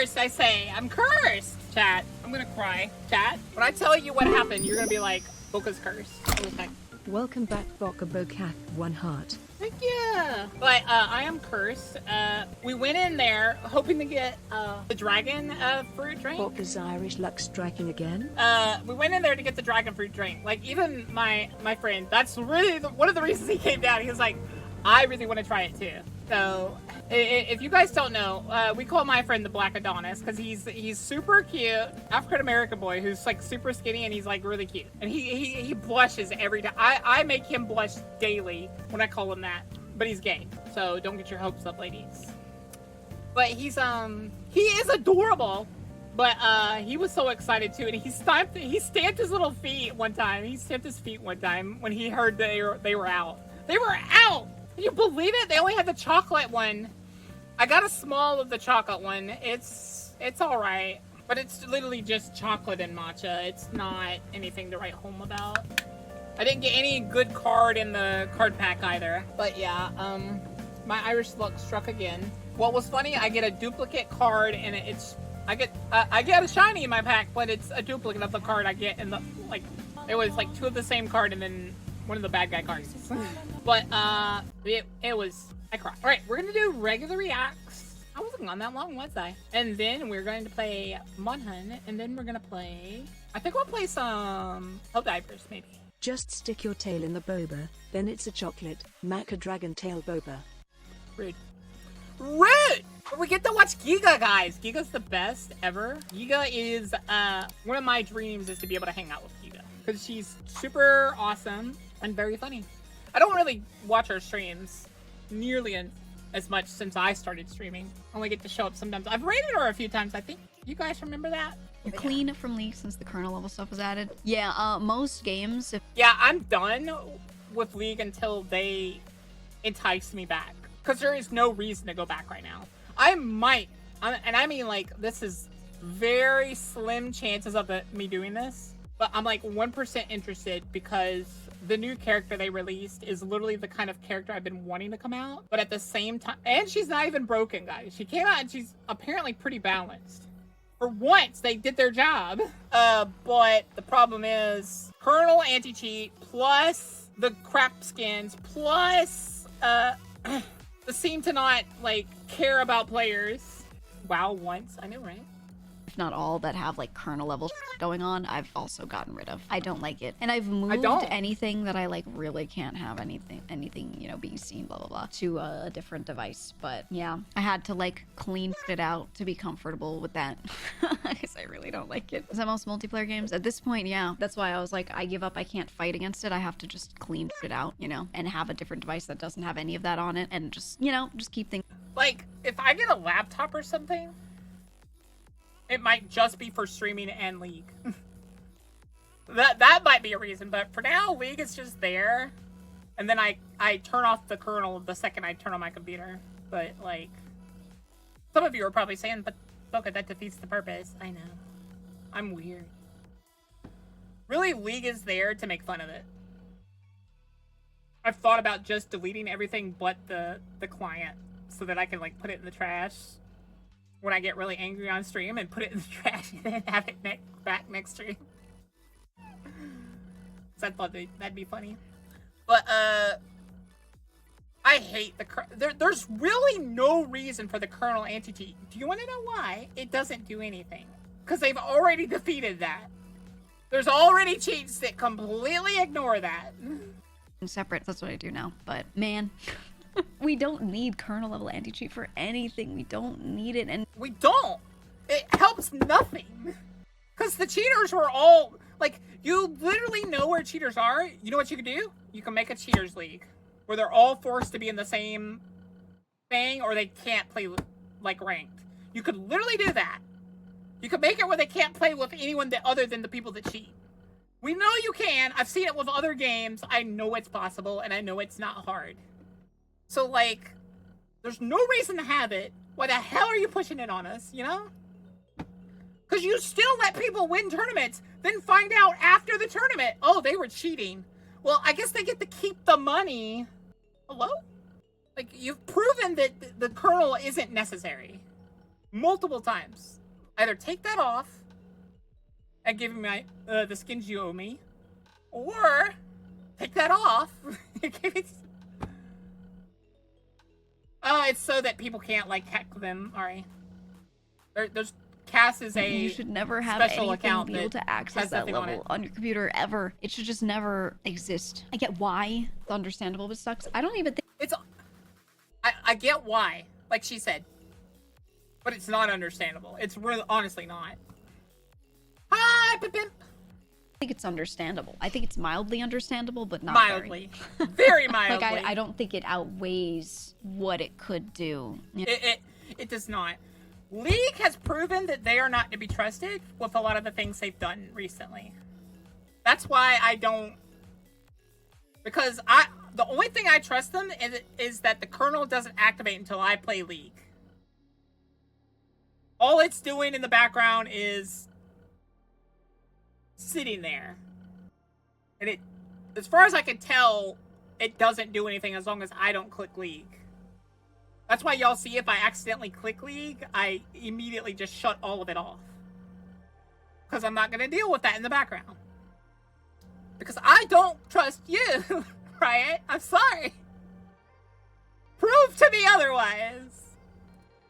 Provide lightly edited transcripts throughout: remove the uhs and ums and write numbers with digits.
cursed, I say. I'm cursed. Chat, I'm gonna cry. Chat, when I tell you what happened, you're gonna be like, Boka's cursed. Okay. Welcome back, Bokath, one heart. Thank you. But I am cursed. We went in there hoping to get the dragon fruit drink. Boka's Irish luck striking again. We went in there to get the dragon fruit drink. Like, even my friend, that's really one of the reasons he came down. He was like, I really want to try it too. So, if you guys don't know, we call my friend the Black Adonis because he's super cute, African-American boy who's like super skinny and he's like really cute. And he blushes every time. I make him blush daily when I call him that. But he's gay, so don't get your hopes up, ladies. But he is adorable. But he was so excited too, and he stamped his little feet one time. He stamped his feet one time when he heard they were out. They were out! Can you believe it? They only had the chocolate one. I got a small of the chocolate one. It's alright. But it's literally just chocolate and matcha. It's not anything to write home about. I didn't get any good card in the card pack either. But yeah, my Irish luck struck again. What was funny, I get a duplicate card and I get a shiny in my pack, but it's a duplicate of the card I get in the, like, it was like 2 of the same card and then one of the bad guy cards. But it was, I cried. All right, we're gonna do regular reacts. I wasn't on that long, was I? And then we're going to play Monhun, and then we're gonna play, I think we'll play some Helldivers maybe. Just stick your tail in the boba, then it's a chocolate, maca dragon tail boba. Rude. Rude! But we get to watch GEEGA, guys. GEEGA's the best ever. GEEGA is, one of my dreams is to be able to hang out with GEEGA. Because she's super awesome and very funny. I don't really watch her streams nearly as much since I started streaming. I only get to show up sometimes. I've rated her a few times, I think. You guys remember that? You're clean from League since the kernel level stuff was added. Yeah, most games. Yeah, I'm done with League until they entice me back. Because there is no reason to go back right now. I might, and I mean like, this is very slim chances of me doing this. But I'm like 1% interested because the new character they released is literally the kind of character I've been wanting to come out. But at the same time, and she's not even broken, guys. She came out and she's apparently pretty balanced. For once, they did their job. But the problem is kernel anti-cheat plus the crap skins plus the seem to not like care about players. WoW once, I know, right? If not all that have like kernel level going on, I've also gotten rid of. I don't like it, and I've moved anything that I like really can't have anything you know being seen blah blah blah to a different device. But yeah, I had to like clean it out to be comfortable with that because I really don't like it. Because most multiplayer games at this point, yeah, that's why I was like, I give up. I can't fight against it. I have to just clean it out, you know, and have a different device that doesn't have any of that on it, and just just keep things. Like if I get a laptop or something. It might just be for streaming and League. that might be a reason, but for now, League is just there. And then I turn off the kernel the second I turn on my computer. But, like, some of you are probably saying, but, Boka, that defeats the purpose. I know. I'm weird. Really, League is there to make fun of it. I've thought about just deleting everything but the client so that I can, like, put it in the trash when I get really angry on stream and put it in the trash and then have it back next stream. So I thought that'd be funny. But, I hate there's really no reason for the kernel anti-cheat. Do you want to know why? It doesn't do anything. Because they've already defeated that. There's already cheats that completely ignore that. Separate, that's what I do now. But, man... we don't need kernel level anti-cheat for anything. We don't need it, and we don't. It helps nothing. Because the cheaters were all like, you literally know where cheaters are. You know what you can do? You can make a cheaters league where they're all forced to be in the same thing, or they can't play like ranked. You could literally do that. You could make it where they can't play with anyone other than the people that cheat. We know you can. I've seen it with other games. I know it's possible, and I know it's not hard. So, like, there's no reason to have it. Why the hell are you pushing it on us, you know? Because you still let people win tournaments, then find out after the tournament, oh, they were cheating. Well, I guess they get to keep the money. Hello? Like, you've proven that the kernel isn't necessary. multiple times. Either take that off and give me my the skins you owe me, or take that off. It's so that people can't like hack them. Alright. There's Cass is a you should never have special anything account be able to access that level on your computer ever. It should just never exist. I get why it's understandable, but it sucks. I don't even think it's. I get why, like she said, but it's not understandable. It's really honestly not. Hi, Pimp. I think it's understandable. I think it's mildly understandable, but not mildly. Very mildly. Like I don't think it outweighs what it could do. You know? It does not. League has proven that they are not to be trusted with a lot of the things they've done recently. That's why I don't, because the only thing I trust them is that the kernel doesn't activate until I play League. All it's doing in the background is sitting there. And it, as far as I can tell, it doesn't do anything as long as I don't click League. That's why y'all see if I accidentally click League, I immediately just shut all of it off. Because I'm not going to deal with that in the background. Because I don't trust you, Riot. I'm sorry. Prove to me otherwise.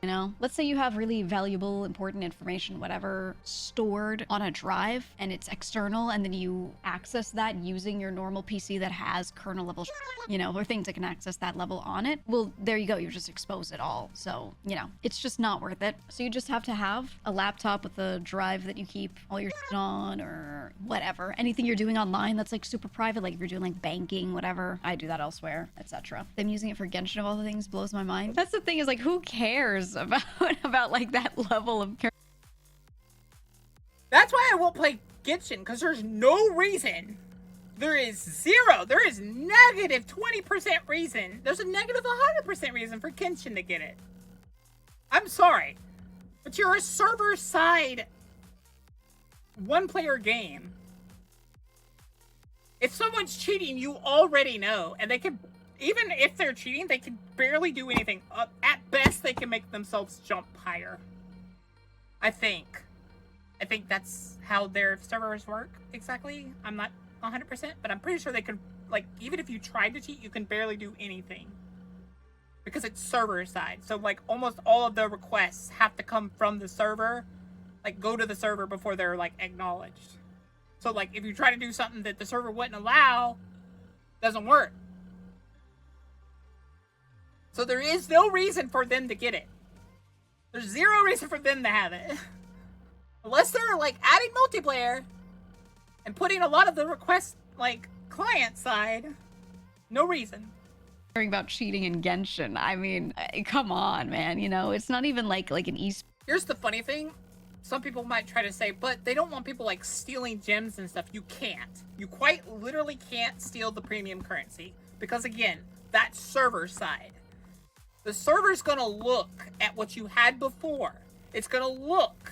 You know, let's say you have really valuable, important information, whatever, stored on a drive and it's external, and then you access that using your normal PC that has kernel level, you know, or things that can access that level on it. Well, there you go. You just expose it all. So, you know, it's just not worth it. So you just have to have a laptop with a drive that you keep all your shit on, or whatever. Anything you're doing online that's like super private, like if you're doing like banking, whatever. I do that elsewhere, etc. Them using it for Genshin of all the things blows my mind. That's the thing, is like, who cares about like that level of care? That's why I won't play Genshin, because there's no reason. There is zero. There is negative 20% reason. There's a negative 100% reason for Genshin to get it. I'm sorry, but you're a server-side one-player game. If someone's cheating, you already know, and they can. Even if they're cheating, they can barely do anything. At best, they can make themselves jump higher. I think that's how their servers work, exactly. I'm not 100%, but I'm pretty sure they could, like, even if you tried to cheat, you can barely do anything. Because it's server side. So, like, almost all of the requests have to come from the server. Like, go to the server before they're, like, acknowledged. So, like, if you try to do something that the server wouldn't allow, it doesn't work. So there is no reason for them to get it. There's zero reason for them to have it. Unless they're, like, adding multiplayer and putting a lot of the requests, like, client side. No reason. Hearing about cheating in Genshin, I mean, come on, man. You know, it's not even like an Here's the funny thing. Some people might try to say, but they don't want people, like, stealing gems and stuff. You can't. You quite literally can't steal the premium currency. Because, again, that's server side. The server's gonna look at what you had before. It's gonna look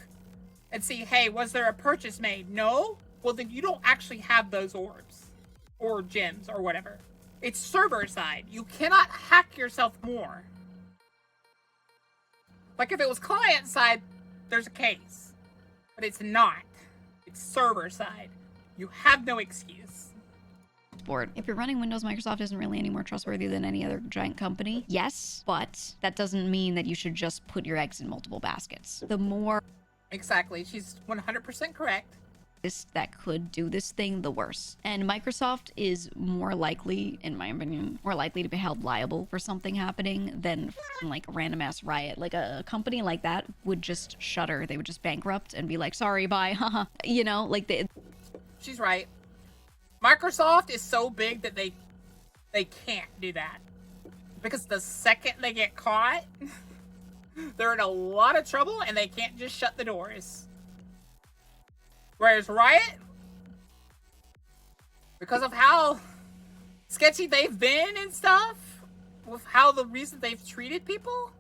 and see, hey, was there a purchase made? No? Well, then you don't actually have those orbs or gems or whatever. It's server side. You cannot hack yourself more. Like if it was client side, there's a case. But it's not. It's server side. You have no excuse. Board. If you're running Windows, Microsoft isn't really any more trustworthy than any other giant company. Yes, but that doesn't mean that you should just put your eggs in multiple baskets. The more exactly, she's 100% correct. That could do this thing, the worse. And Microsoft is more likely, in my opinion, more likely to be held liable for something happening than like a random ass riot. Like a company like that would just shutter. They would just bankrupt and be like, sorry, bye, haha. You know, like they. She's right. Microsoft is so big that they can't do that. Because the second they get caught, they're in a lot of trouble and they can't just shut the doors. Whereas Riot, because of how sketchy they've been and stuff, with how the reason they've treated people,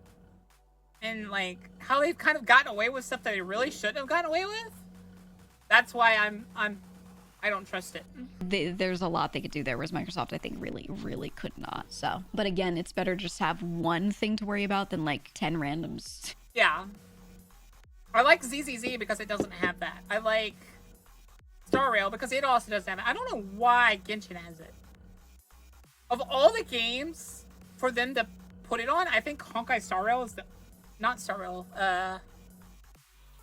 and like how they've kind of gotten away with stuff that they really shouldn't have gotten away with, that's why I don't trust it. There's a lot they could do there, whereas Microsoft, I think, really could not. So, but again, it's better just have one thing to worry about than like 10 randoms. Yeah. I like ZZZ because it doesn't have that. I like Star Rail because it also doesn't have it. I don't know why Genshin has it. Of all the games for them to put it on, I think Honkai Star Rail is the... Not Star Rail.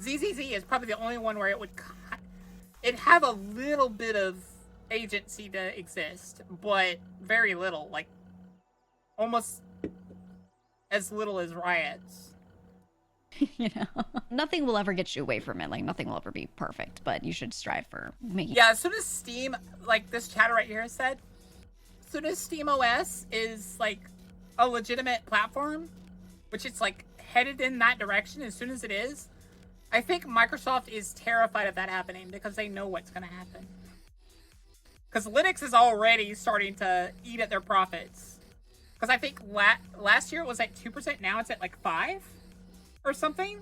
ZZZ is probably the only one where it would... It'd have a little bit of agency to exist, but very little. Like, almost as little as Riot's. You know, nothing will ever get you away from it. Like, nothing will ever be perfect, but you should strive for making... Yeah, as soon as Steam, like this chatter right here said, as soon as Steam OS is, like, a legitimate platform, which it's, like, headed in that direction as soon as it is, I think Microsoft is terrified of that happening because they know what's going to happen. Because Linux is already starting to eat at their profits. Because I think last year it was at 2%, now it's at, like, 5%? Or something.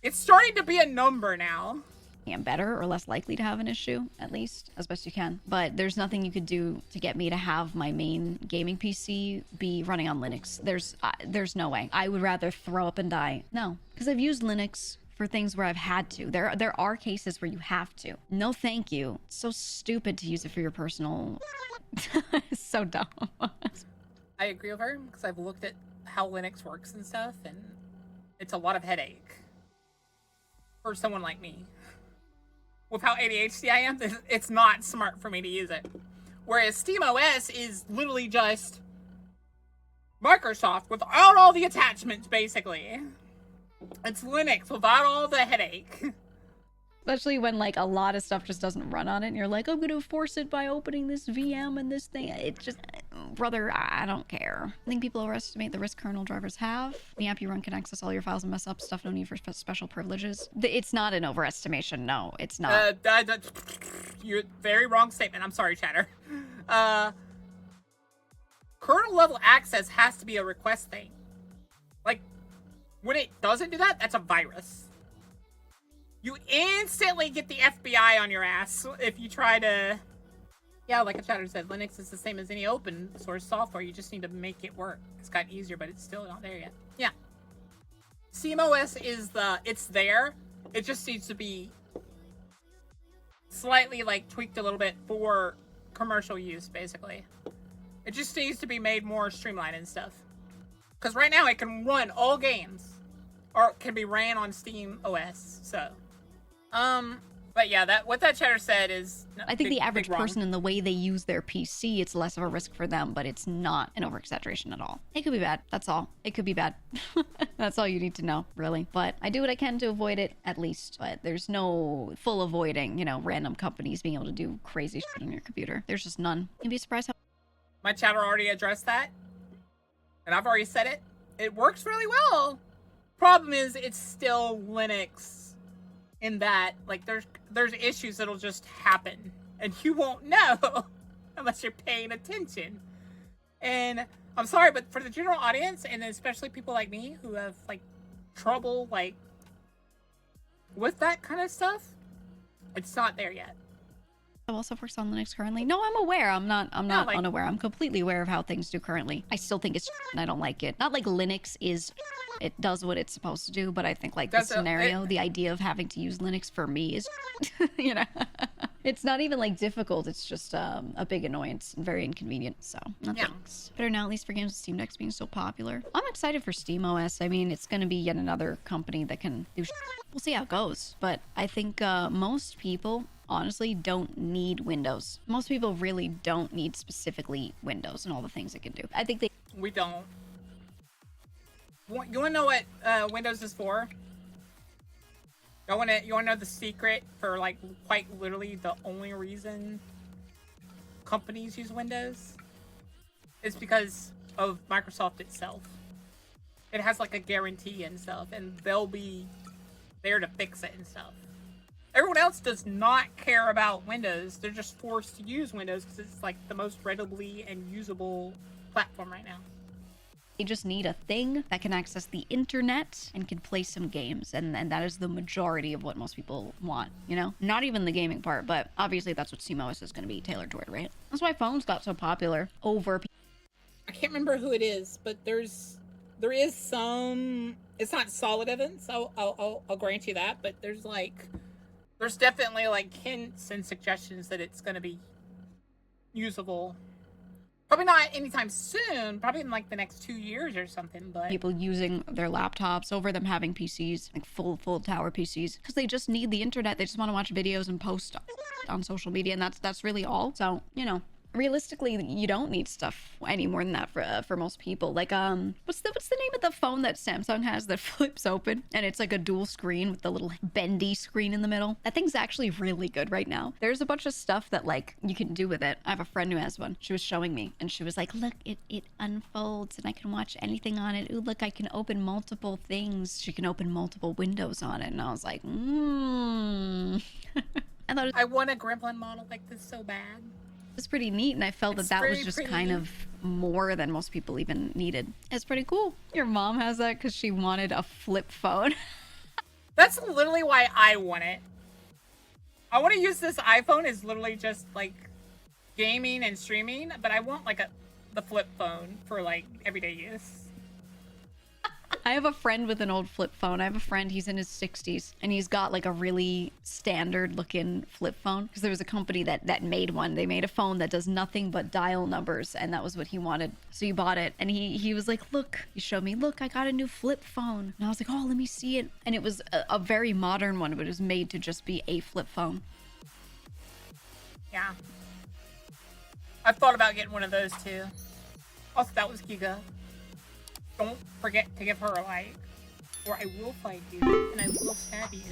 It's starting to be a number now. I'm better or less likely to have an issue, at least, as best you can. But there's nothing you could do to get me to have my main gaming PC be running on Linux. There's no way. I would rather throw up and die. No, because I've used Linux for things where I've had to. There are cases where you have to. No, thank you. It's so stupid to use it for your personal... It's so dumb. I agree with her because I've looked at how Linux works and stuff, and it's a lot of headache for someone like me. With how ADHD I am, it's not smart for me to use it. Whereas SteamOS is literally just Microsoft without all the attachments, basically. It's Linux without all the headache. Especially when, like, a lot of stuff just doesn't run on it, and you're like, I'm gonna force it by opening this VM and this thing. It just... Brother, I don't care. I think people overestimate the risk kernel drivers have. The app you run can access all your files and mess up stuff, no need for special privileges. It's not an overestimation, no, it's not. You're very wrong statement. I'm sorry, chatter. Kernel level access has to be a request thing. Like, when it doesn't do that, that's a virus. You instantly get the FBI on your ass if you try to... Yeah, like a chatter said, Linux is the same as any open source software. You just need to make it work. It's gotten easier, but it's still not there yet. Yeah. SteamOS is it's there. It just needs to be slightly, like, tweaked a little bit for commercial use, basically. It just needs to be made more streamlined and stuff. Because right now it can run all games. Or it can be ran on SteamOS, so... But yeah, what that chatter said is... I think the average person and the way they use their PC, it's less of a risk for them, but it's not an over-exaggeration at all. It could be bad. That's all. It could be bad. That's all you need to know, really. But I do what I can to avoid it, at least. But there's no full avoiding, you know, random companies being able to do crazy shit on your computer. There's just none. You'd be surprised how... My chatter already addressed that. And I've already said it. It works really well. Problem is, it's still Linux. In that, like, there's issues that'll just happen, and you won't know unless you're paying attention. And I'm sorry, but for the general audience, and especially people like me who have, like, trouble, like, with that kind of stuff, it's not there yet. Also works on Linux currently. No, I'm aware. I'm not like, unaware. I'm completely aware of how things do currently. I still think it's and I don't like it. Not like Linux is... It does what it's supposed to do, but I think, like, the scenario, the idea of having to use Linux for me is, you know, it's not even, like, difficult. It's just a big annoyance and very inconvenient, so no thanks. Better now, at least for games with Steam Deck's being so popular. I'm excited for SteamOS. I mean, it's going to be yet another company that can do We'll see how it goes, but I think most people... honestly don't need Windows. Most people really don't need specifically Windows and all the things it can do. I think they... We don't. You want to know what Windows is for? You want to know the secret for, like, quite literally the only reason companies use Windows? It's because of Microsoft itself. It has, like, a guarantee and stuff, and they'll be there to fix it and stuff. Everyone else does not care about Windows. They're just forced to use Windows because it's, like, the most readily and usable platform right now. They just need a thing that can access the internet and can play some games. And that is the majority of what most people want, you know? Not even the gaming part, but obviously that's what SteamOS is going to be tailored toward, right? That's why phones got so popular over... I can't remember who it is, but there is some It's not solid evidence. I'll grant you that, but there's definitely like hints and suggestions that it's going to be usable. Probably not anytime soon. Probably in like the next 2 years or something. But people using their laptops over them having PCs, like full tower PCs, because they just need the internet. They just want to watch videos and post on social media, and that's really all. So, you know, realistically, you don't need stuff any more than that for most people. Like, what's the name of the phone that Samsung has that flips open and it's like a dual screen with the little bendy screen in the middle? That thing's actually really good right now. There's a bunch of stuff that like you can do with it. I have a friend who has one. She was showing me and she was like, look, it unfolds and I can watch anything on it. Ooh, look, I can open multiple things. She can open multiple windows on it. And I was like, I thought I want a Gremlin model like this so bad. It's pretty neat, and I felt that was just kind of more than most people even needed. It's pretty cool. Your mom has that because she wanted a flip phone. That's literally why I want it. I want to use this iPhone as literally just like gaming and streaming, but I want like the flip phone for like everyday use. I have a friend with an old flip phone. I have a friend, he's in his 60s, and he's got like a really standard looking flip phone because there was a company that made one. They made a phone that does nothing but dial numbers, and that was what he wanted. So he bought it, and he was like, look, he showed me, look, I got a new flip phone. And I was like, oh, let me see it. And it was a very modern one, but it was made to just be a flip phone. Yeah. I've thought about getting one of those too. Also, that was GEEGA. Don't forget to give her a like, or I will find you and I will stab you.